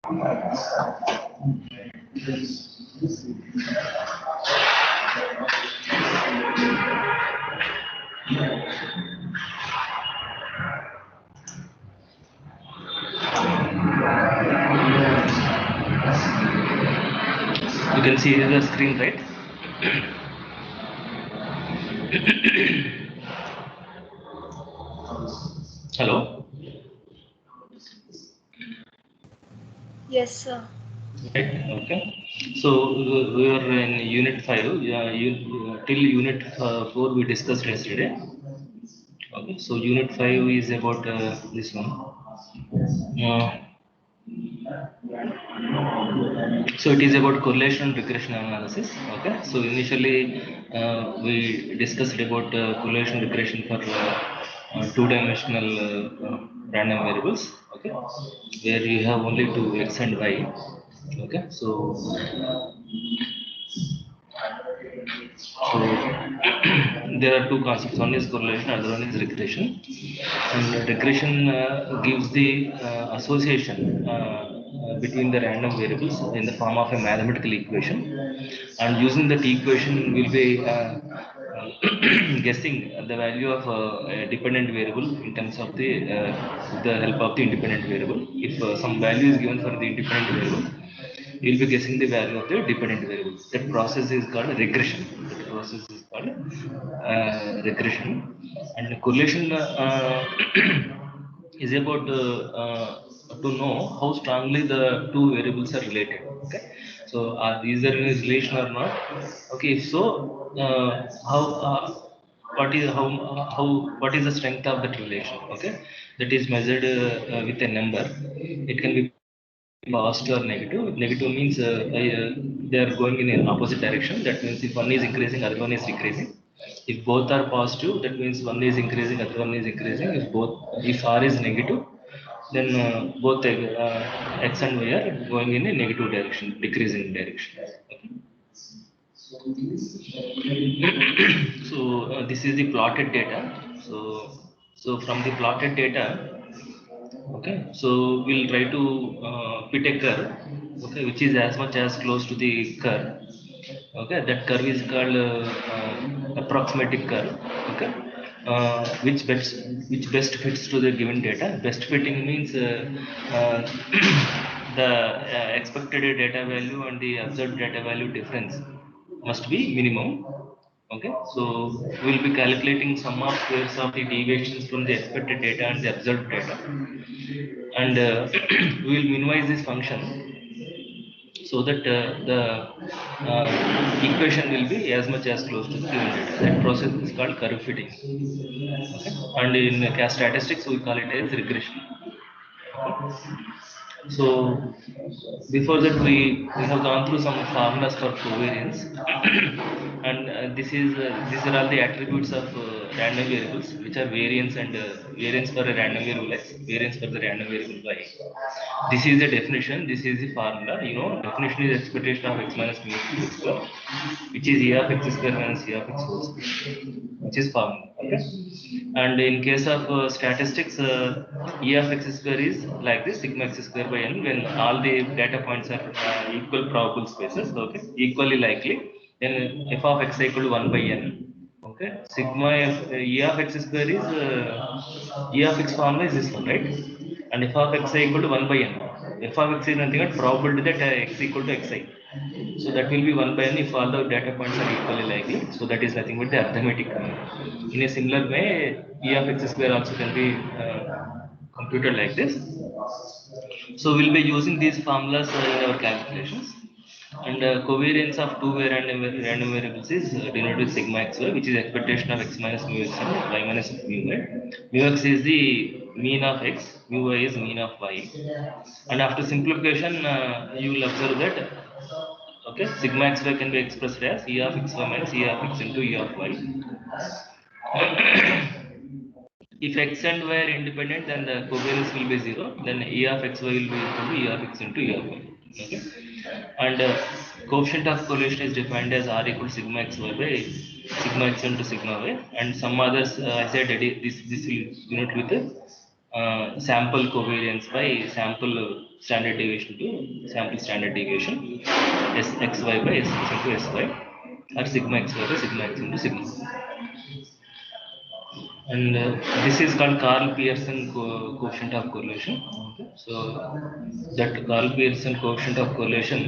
You can see the screen, right? Hello. Yes, sir. Right. Okay. So we are in Unit 5. Yeah, till Unit 4 we discussed yesterday. Okay. So Unit 5 is about this one. So it is about correlation and regression analysis. Okay. So initially we discussed about correlation regression for two-dimensional random variables. Okay, where you have only two x and y. Okay. So there are two concepts. One is correlation, other one is regression. And regression gives the association between the random variables in the form of a mathematical equation. And using that equation, we'll be guessing the value of a dependent variable in terms of the help of the independent variable. If some value is given for the independent variable, you'll be guessing the value of the dependent variable. That process is called regression. That process is called regression. And correlation is about to know how strongly the two variables are related. Okay, so is there any relation or not? Okay, so how what is how what is the strength of that relation? Okay, that is measured with a number. It can be positive or negative. Negative means they are going in an opposite direction. That means if one is increasing, other one is decreasing. If both are positive, that means one is increasing, other one is increasing. If R is negative, then both x and y are going in a negative direction, decreasing direction. Okay. So this is the plotted data. So from the plotted data, okay, so we'll try to fit a curve, okay, which is as much as close to the curve. Okay, that curve is called approximative curve. Okay, which best fits to the given data. Best fitting means uh, the expected data value and the observed data value difference must be minimum. Okay, so we'll be calculating sum of squares of the deviations from the expected data and the observed data, and we will minimize this function so that the equation will be as much as close to the given data. That process is called curve fitting. Okay, and in statistics we call it as regression. Okay. So before that we have gone through some formulas for covariance, and these are all the attributes of random variables, which are variance and variance for a random variable x, variance for the random variable y. This is the definition. This is the formula. You know, definition is expectation of x minus mu x square, which is e of x square minus e of x whole square, which is formula. Okay. And in case of statistics, e of x square is like this, sigma x square by n, when all the data points are equal probable spaces. Okay, equally likely, then f of x equal to 1 by n. Okay, sigma e of x square is e of x formula is this one, right? And f of x equal to 1 by n. F of x is nothing but probability that x equal to xi. So that will be 1 by n if all the data points are equally likely. So that is nothing but the arithmetic. In a similar way, e of x square also can be computed like this. So we'll be using these formulas in our calculations. And covariance of two random variables is denoted with sigma xy, which is expectation of x minus mu x and y minus mu y. Mu x is the mean of x, mu y is mean of y. And after simplification, you will observe that okay, sigma xy can be expressed as e of xy minus e of x into e of y. If x and y are independent, then the covariance will be 0. Then e of xy will be equal to e of x into e of y. Okay, and coefficient of correlation is defined as r equal to sigma xy by sigma x into sigma y, and some others I said this will denote with sample covariance by sample standard deviation to sample standard deviation, xy by s into sy, or sigma xy by sigma x into sigma. And this is called Karl Pearson coefficient of correlation. Okay. So that Karl Pearson coefficient of correlation,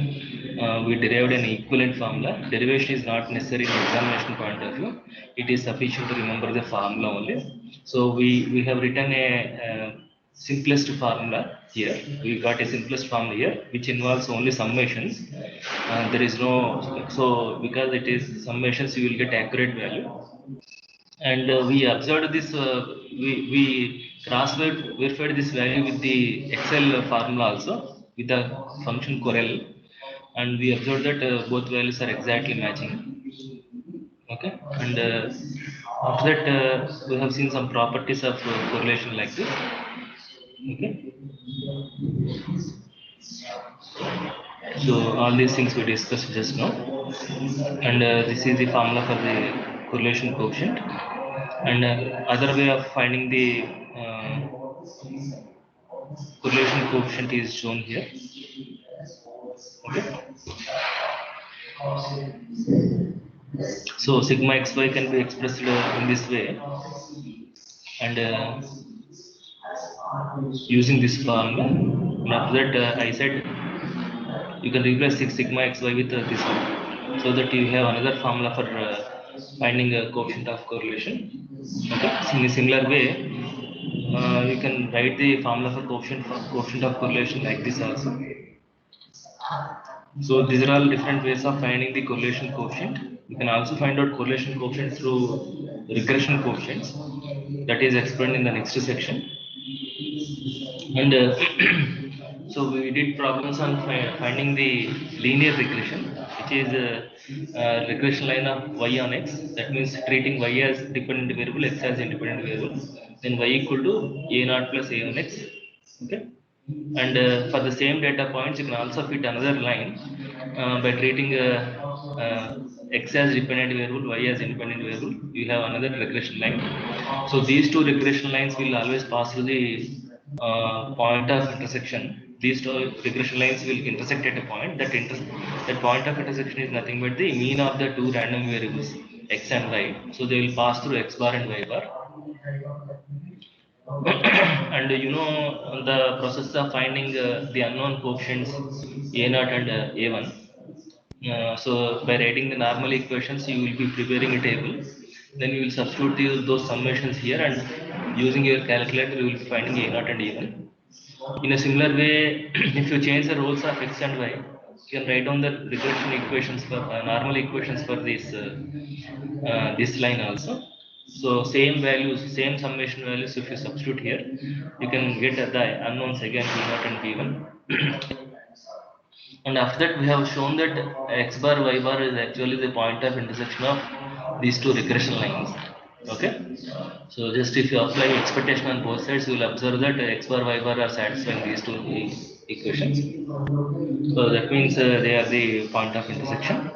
we derived an equivalent formula. Derivation is not necessary in examination point of view. It is sufficient to remember the formula only. So we have written a simplest formula here. We got a simplest formula here, which involves only summations. There is no, so because it is summations, you will get accurate value. And we observed this, we cross verified this value with the Excel formula also with the function correl, and we observed that both values are exactly matching. Okay, and after that we have seen some properties of correlation like this. Okay, so all these things we discussed just now, and this is the formula for the correlation coefficient. And other way of finding the correlation coefficient is shown here. Okay. So sigma xy can be expressed in this way, and using this formula. And after that, I said you can replace sigma xy with this one, so that you have another formula for finding a coefficient of correlation. Okay. In a similar way, you can write the formula for coefficient of correlation like this also. So these are all different ways of finding the correlation coefficient. You can also find out correlation coefficient through regression coefficients, that is explained in the next section. And so we did problems on finding the linear regression, which is regression line of y on x. That means treating y as dependent variable, x as independent variable. Then y equal to a naught plus a on x. Okay. And for the same data points, you can also fit another line by treating x as dependent variable, y as independent variable. You have another regression line. So these two regression lines will always pass through the point of intersection. These two regression lines will intersect at a point. That point of intersection is nothing but the mean of the two random variables x and y. So they will pass through x bar and y bar. And you know the process of finding the unknown coefficients a0 and a1. So by writing the normal equations, you will be preparing a table. Then you will substitute those summations here, and using your calculator, you will be finding a0 and a1. In a similar way, if you change the roles of x and y, you can write down the regression equations for normal equations for this line also. So same values, same summation values, if you substitute here, you can get the unknowns again, b0 and b1. And after that, we have shown that x bar y bar is actually the point of intersection of these two regression lines. Okay. So just if you apply expectation on both sides, you will observe that x bar y bar are satisfying these two equations. So that means they are the point of intersection.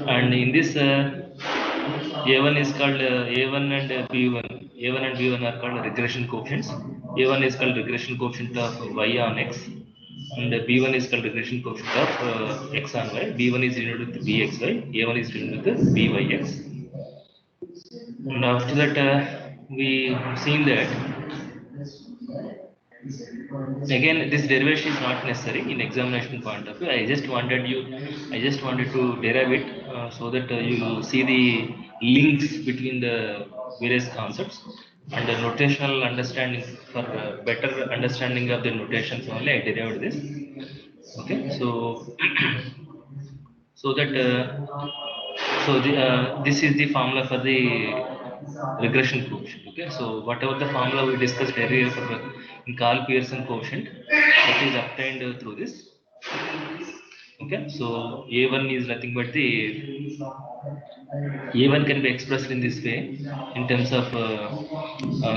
And in this a1 is called a1 and b1. A1 and b1 are called regression coefficients. A1 is called regression coefficient of y on x, and b1 is called regression coefficient of x on y. b1 is denoted with bxy, a1 is denoted with byx. And after that, we seen that again this derivation is not necessary in examination point of view. I just wanted to derive it so that you will see the links between the various concepts, and the notational understanding, for better understanding of the notations only I derived this. Okay. So so that this is the formula for the regression coefficient. Okay. So whatever the formula we discussed earlier for in Karl Pearson coefficient, that is obtained through this. Okay. So a1 is nothing but the a1 can be expressed in this way in terms of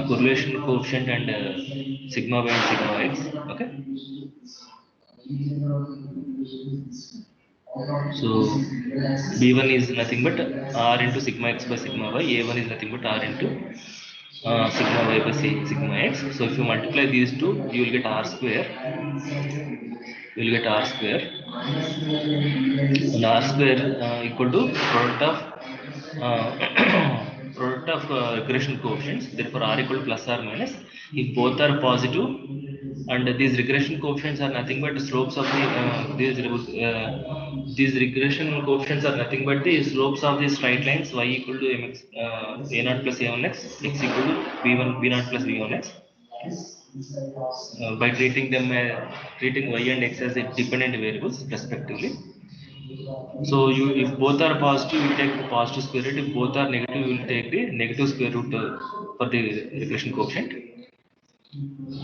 correlation coefficient and sigma y and sigma x. Okay. So b1 is nothing but r into sigma x by sigma y. A1 is nothing but r into sigma y by sigma x. So if you multiply these two, you will get r square. You will get r square, and r square equal to product of regression coefficients. Therefore, r equal to plus or minus. If both are positive, and these regression coefficients are nothing but the slopes of the these regression coefficients are nothing but the slopes of the straight lines y equal to mx a0 plus a1x, x equal to b0 plus b1x. By treating them treating y and x as a dependent variables respectively. So you, if both are positive, you take the positive square root. If both are negative, you will take the negative square root for the regression coefficient.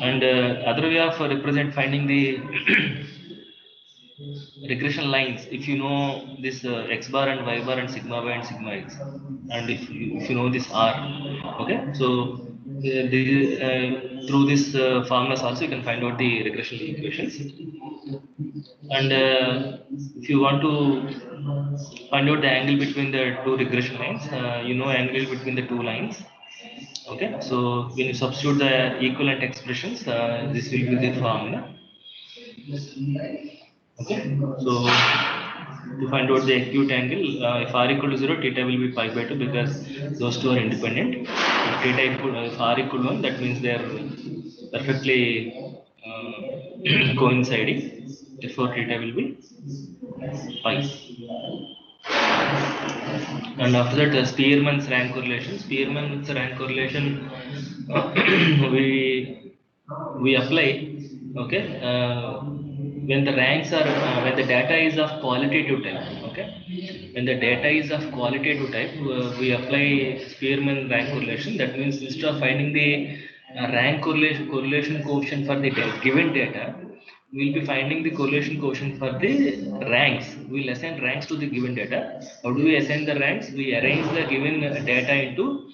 And other way of finding the regression lines, if you know this x bar and y bar and sigma y and sigma x, and if you know this r, okay, so through this formulas also you can find out the regression equations. And if you want to find out the angle between the two regression lines, you know angle between the two lines. Okay, so when you substitute the equivalent expressions, this will be the formula. Okay, so to find out the acute angle, if r equal to 0, theta will be pi by 2 because those two are independent. If theta equal, if r equal to 1, that means they are perfectly coinciding. Therefore, theta will be pi. And after that, Spearman's rank correlation. Spearman's rank correlation we apply. Okay, when the ranks are when the data is of qualitative type. Okay, when the data is of qualitative type, we apply Spearman rank correlation. That means instead of finding the rank correlation coefficient for the given data, we will be finding the correlation coefficient for the ranks. We will assign ranks to the given data. How do we assign the ranks? We arrange the given data into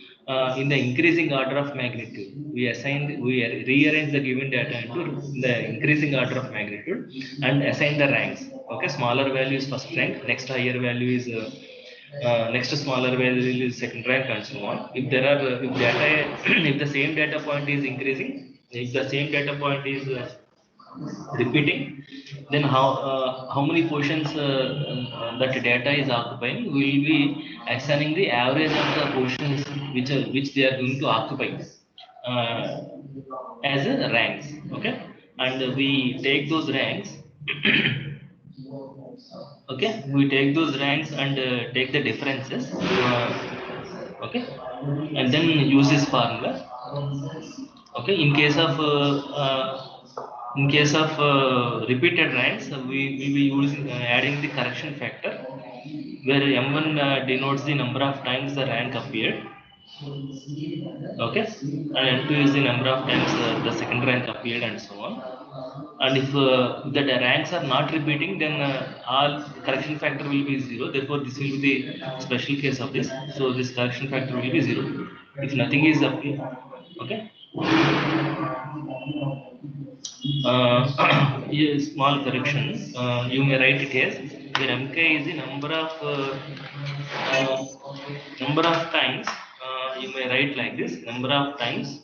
in the increasing order of magnitude. We rearrange the given data into the increasing order of magnitude and assign the ranks. Okay, smaller value is first rank, next higher value is next smaller value is second rank, and so on. If there are if data if the same data point is increasing, if the same data point is repeating, then how many positions that data is occupying, we will be assigning the average of the positions which they are going to occupy as a ranks. Okay, and we take those ranks. Okay, we take those ranks and take the differences. Okay, and then use this formula. Okay, in case of repeated ranks, we will be using adding the correction factor, where m1 denotes the number of times the rank appeared. Okay, and m2 is the number of times the second rank appeared, and so on. And if the ranks are not repeating, then all correction factor will be 0. Therefore, this will be the special case of this. So this correction factor will be 0 if nothing is up here. Okay. A small correction. You may write it as where mk is the number of times. You may write like this: number of times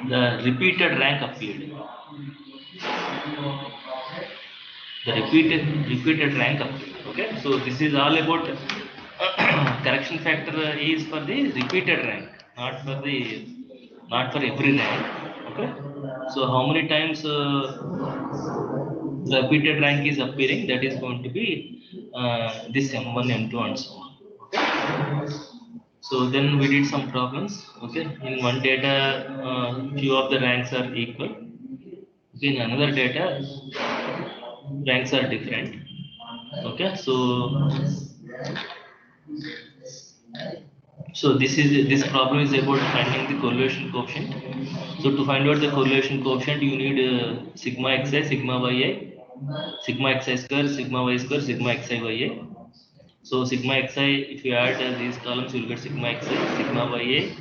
the repeated rank appeared. The repeated rank appeared. Okay, so this is all about correction factor is for the repeated rank, not for every rank. Okay, so how many times the repeated rank is appearing, that is going to be this m1, m2, and so on. Okay, so then we did some problems. Okay, in one data few of the ranks are equal. Okay, in another data ranks are different. Okay, so this problem is about finding the correlation coefficient. So to find out the correlation coefficient, you need sigma xi, sigma yi, sigma xi square, sigma y square, sigma xi yi. So sigma xi, if you add these columns, you will get sigma xi, sigma yi.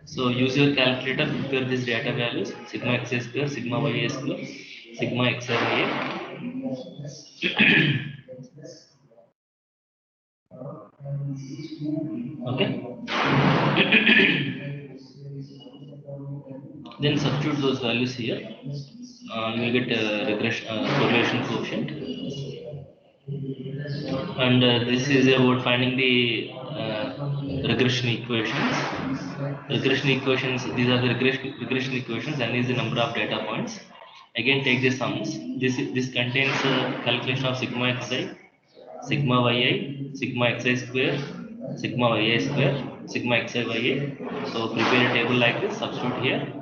So use your calculator, prepare these data values: sigma xi square, sigma yi square, sigma xi yi. Okay. Then substitute those values here. You will get regression correlation coefficient, and this is about finding the regression equations. Regression equations. These are the regression equations. N is the number of data points. Again, take the sums. This contains calculation of sigma xi, sigma yi, sigma xi square, sigma yi square, sigma xi yi. So prepare a table like this. Substitute here.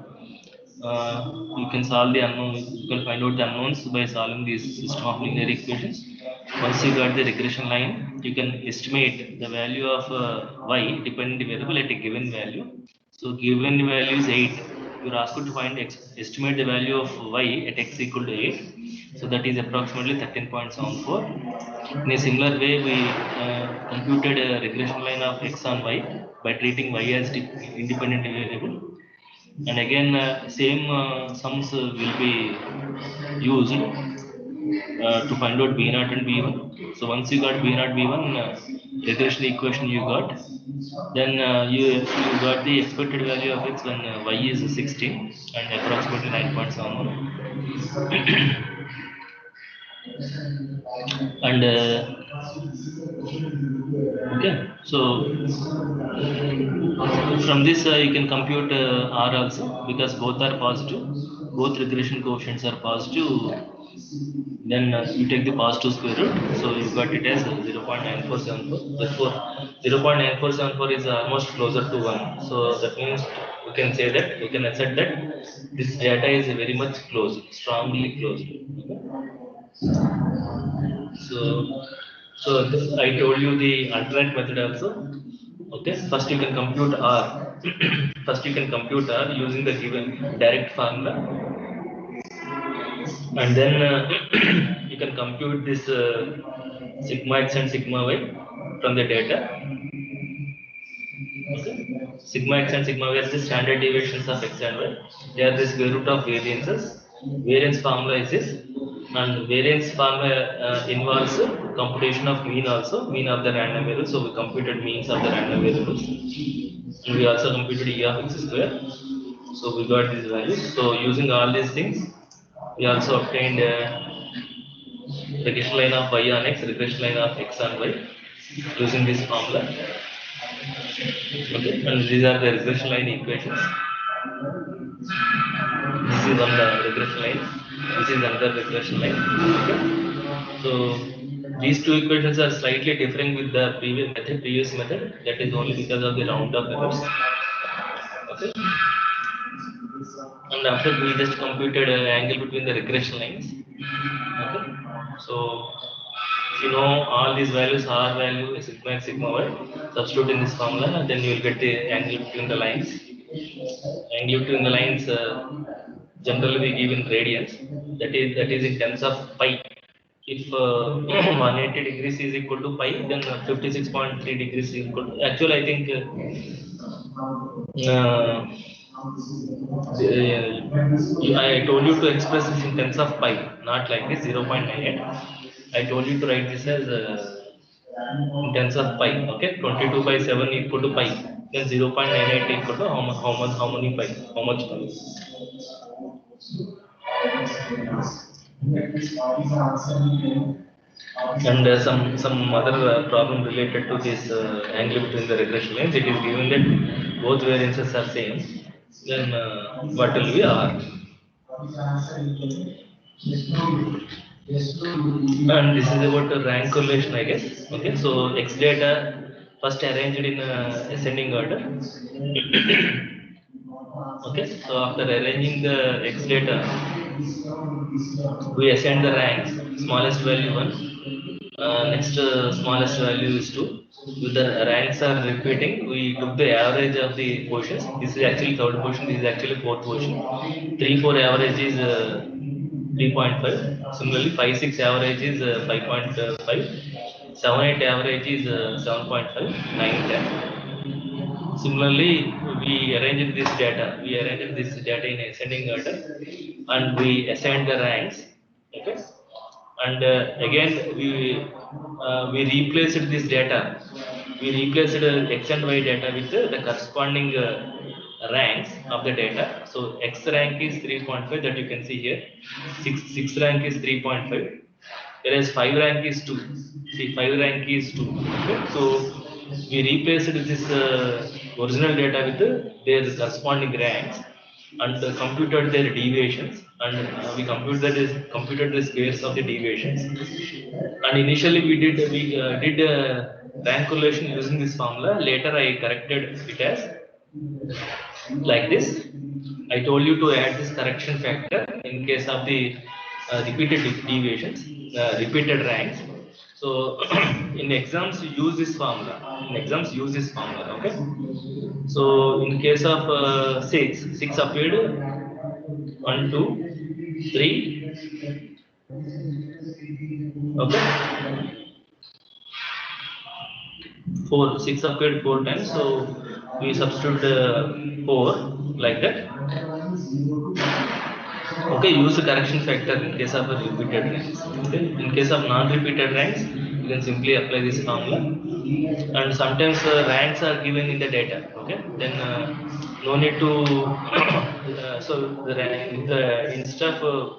You can solve the unknown. You can find out the unknowns by solving these system of linear equations. Once you got the regression line, you can estimate the value of y dependent variable at a given value. So given value is 8. You are asked to find estimate the value of y at x equal to 8. So that is approximately 13.74. In a similar way, we computed a regression line of x on y by treating y as independent variable. And again, same sums will be used to find out b naught and b1. So once you got b naught b1 regression equation you got, then you got the expected value of x when y is 16 and approximately 9.71. And okay, so from this you can compute r also, because both are positive, both regression coefficients are positive. Then you take the positive square root, so you got it as 0.9474. Therefore 0.9474 is almost closer to 1. So that means we can say that, we can assert that this data is very much closed, strongly closed. So I told you the alternate method also. Okay, first you can compute R. First you can compute R using the given direct formula, and then you can compute this sigma x and sigma y from the data. Okay, sigma x and sigma y are the standard deviations of x and y. They are the square root of variances. Variance formula is this, and variance formula involves computation of mean also, mean of the random variables. So we computed means of the random variables, and we also computed e of x square. So we got these values. So using all these things, we also obtained regression line of y on x, regression line of x on y using this formula. Okay, and these are the regression line equations. This is on the regression line. This is another regression line. Okay, so these two equations are slightly differing with the previous method. That is only because of the round of errors. Okay, and after we just computed angle between the regression lines. Okay, so if you know all these values, R value, sigma x, sigma y, substitute in this formula, and then you will get the angle between the lines. Angle between the lines generally we give in radians. That is in terms of pi. If 180 degrees is equal to pi, then 56.3 degrees is equal to. Actually, I think I told you to express this in terms of pi, not like this 0.98. I told you to write this as in terms of pi. Okay, 22 by 7 equal to pi. Then 0.98 equal to how many pi? How much pi? And some other problem related to this angle between the regression lines. It is given that both variances are same. Then what will be R? And this is about the rank correlation, I guess. Okay, so X data first arranged in ascending order. Okay, so after arranging the X data, we assign the ranks. Smallest value 1, next smallest value is 2. If the ranks are repeating, we took the average of the positions. This is actually third position, this is actually fourth position. 3, 4 average is 3.5. Similarly, 5, 6 average is 5.5. 7, 8 average is 7.5. 9, 10. Similarly, we arranged this data. We arranged this data in ascending order, and we assigned the ranks. Okay, and again we replaced this data we replaced X and Y data with the corresponding ranks of the data. So X rank is 3.5 that you can see here. 6 rank is 3.5. Whereas 5 rank is 2. See, 5 rank is 2. Okay? So we replaced this original data with their corresponding ranks and computed their deviations, and we computed the squares of the deviations. And initially we did rank correlation using this formula. Later I corrected it as like this. I told you to add this correction factor in case of the repeated deviations, repeated ranks. So in exams you use this formula. In exams use this formula. Okay. So in case of 6 appeared 1, 2, 3. Okay. 4, 6 appeared 4 times. So we substitute 4 like that. Okay, use the correction factor in case of a repeated ranks. Okay, in case of non-repeated ranks, you can simply apply this formula. And sometimes ranks are given in the data. Okay, then no need to. So if the instead of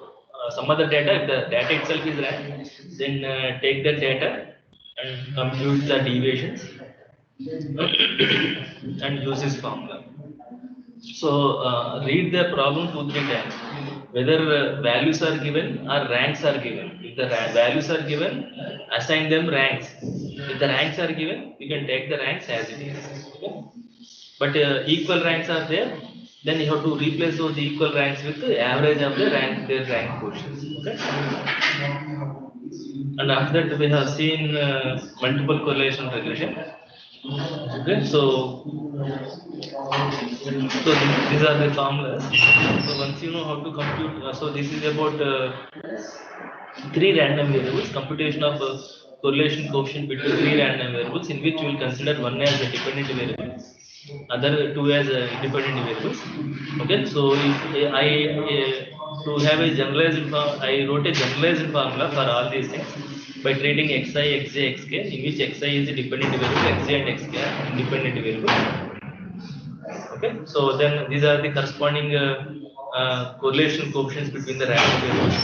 some other data, if the data itself is rank, then take the data and compute the deviations and use this formula. So read the problem 2-3 times. Whether values are given or ranks are given. If the values are given, assign them ranks. If the ranks are given, you can take the ranks as it is. Okay? But equal ranks are there, then you have to replace those equal ranks with the average of the rank quotients. Okay? And after that, we have seen multiple correlation regression. Okay, so these are the formulas. So once you know how to compute, so this is about 3 random variables, computation of correlation coefficient between 3 random variables, in which you will consider one as a dependent variable, other 2 as independent variables. Okay, so if to have a generalized I wrote a generalized formula for all these things by treating xi, xj, xk, in which xi is a dependent variable, xj and xk are independent variables. Okay, so then these are the corresponding correlation coefficients between the random variables.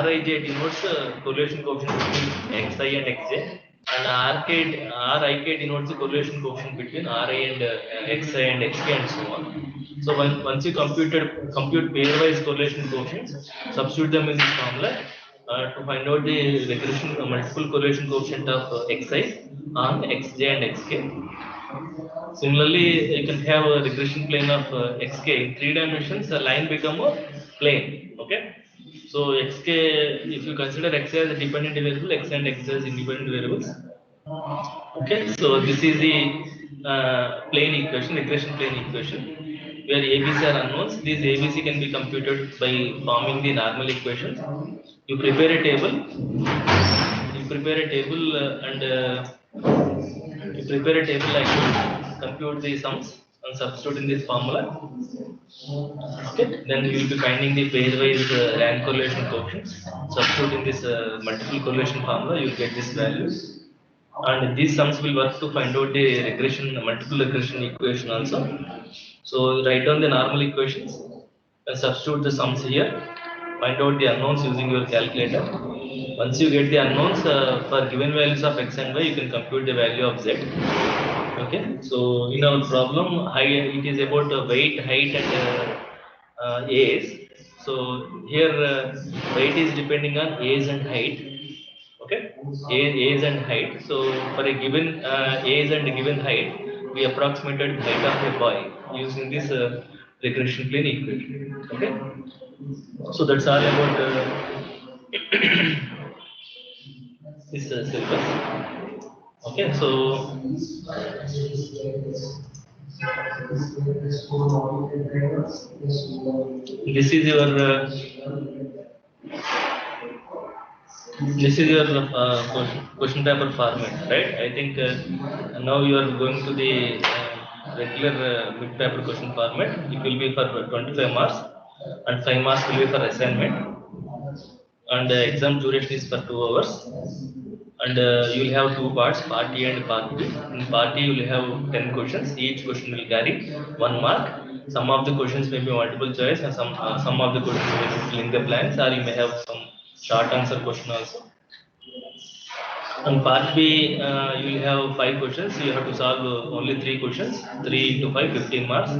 Rij denotes correlation coefficient between xi and xj, and rik denotes the correlation coefficient between ri and xi and xk and so on. So once you compute pairwise correlation coefficients, substitute them in this formula to find out the regression multiple correlation coefficient of xi on xj and xk. Similarly, you can have a regression plane of xk in 3 dimensions. The line become a plane. Okay, so xk, if you consider xi as a dependent variable, x and x as independent variables. Okay, so this is the plane equation, regression plane equation, where ABC are unknowns. These ABC can be computed by forming the normal equations. You prepare a table. And you prepare a table like this, compute the sums and substitute in this formula. Okay, then you will be finding the pairwise rank correlation coefficients. Substitute in this multiple correlation formula, you will get this value. And these sums will work to find out the multiple regression equation also. So write down the normal equations and substitute the sums here. Find out the unknowns using your calculator. Once you get the unknowns for given values of x and y, you can compute the value of z. Okay, so in our problem, it is about weight, height, and age. So here weight is depending on age and height. Okay, age and height. So for a given age and a given height, we approximated height of a boy using this regression plane equation. Okay, so that's all about this syllabus. Okay, so this is your question paper format, right? I think now you are going to the regular mid paper question format. It will be for 25 marks and 5 marks will be for assignment, and exam duration is for 2 hours. And you will have two parts, part A and part B. In part A, you will have 10 questions. Each question will carry 1 mark. Some of the questions may be multiple choice, and some of the questions may be fill in the blanks, or you may have some short answer question also. On part B, you will have 5 questions. You have to solve only 3 questions. 3 into 5, 15 marks.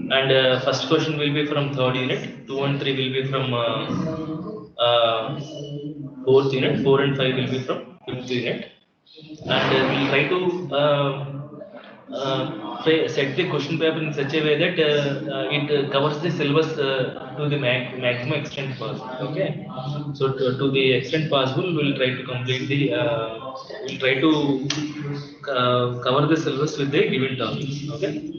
And first question will be from third unit. 2 and 3 will be from fourth unit. 4 and 5 will be from fifth unit. And we'll try to set the question paper in such a way that it covers the syllabus to the maximum extent possible. Okay, so to the extent possible, we'll try to complete the we'll try to cover the syllabus with the given topics. Okay.